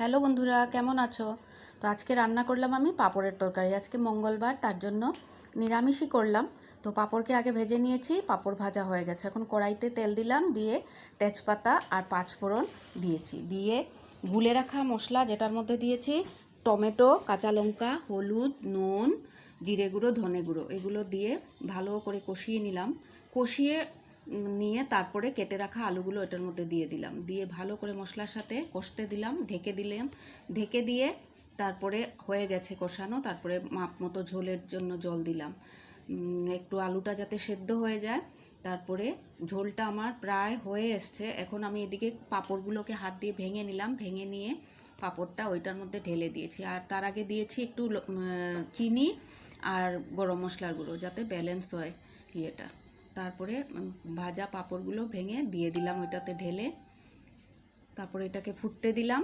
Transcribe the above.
Hello বন্ধুরা, কেমন আছো? তো আজকে রান্না করলাম আমি পাঁপড়ের তরকারি। আজকে মঙ্গলবার, তার জন্য নিরামিষই করলাম। তো পাঁপড়কে আগে ভেজে নিয়েছি, পাঁপড় ভাজা হয়ে গেছে। এখন কড়াইতে তেল দিলাম, দিয়ে তেজপাতা আর পাঁচফোড়ন দিয়েছি, দিয়ে গুলে রাখা মশলা যেটার মধ্যে দিয়েছি টমেটো, কাঁচা লঙ্কা, হলুদ, নুন, জিরে গুঁড়ো, ধনে গুঁড়ো, এগুলো দিয়ে ভালো করে কষিয়ে নিলাম। কষিয়ে নিয়ে তারপরে কেটে রাখা আলুগুলো এটার মধ্যে দিয়ে দিলাম, দিয়ে ভালো করে মশলার সাথে কষতে দিলাম, ঢেকে দিয়ে তারপরে হয়ে গেছে কষানো। তারপরে মাপ মতো ঝোলের জন্য জল দিলাম, একটু আলুটা যাতে সেদ্ধ হয়ে যায়। তারপরে ঝোলটা আমার প্রায় হয়ে এসছে। এখন আমি এদিকে পাঁপড়গুলোকে হাত দিয়ে ভেঙে নিলাম, ভেঙে নিয়ে পাঁপড়টা ওইটার মধ্যে ঢেলে দিয়েছি। আর তার আগে দিয়েছি একটু চিনি আর গরম মশলার গুঁড়ো, যাতে ব্যালেন্স হয় ইয়েটা। তারপরে ভাজা পাঁপড়গুলো ভেঙে দিয়ে দিলাম ওইটাতে ঢেলে। তারপরে এটাকে ফুটতে দিলাম।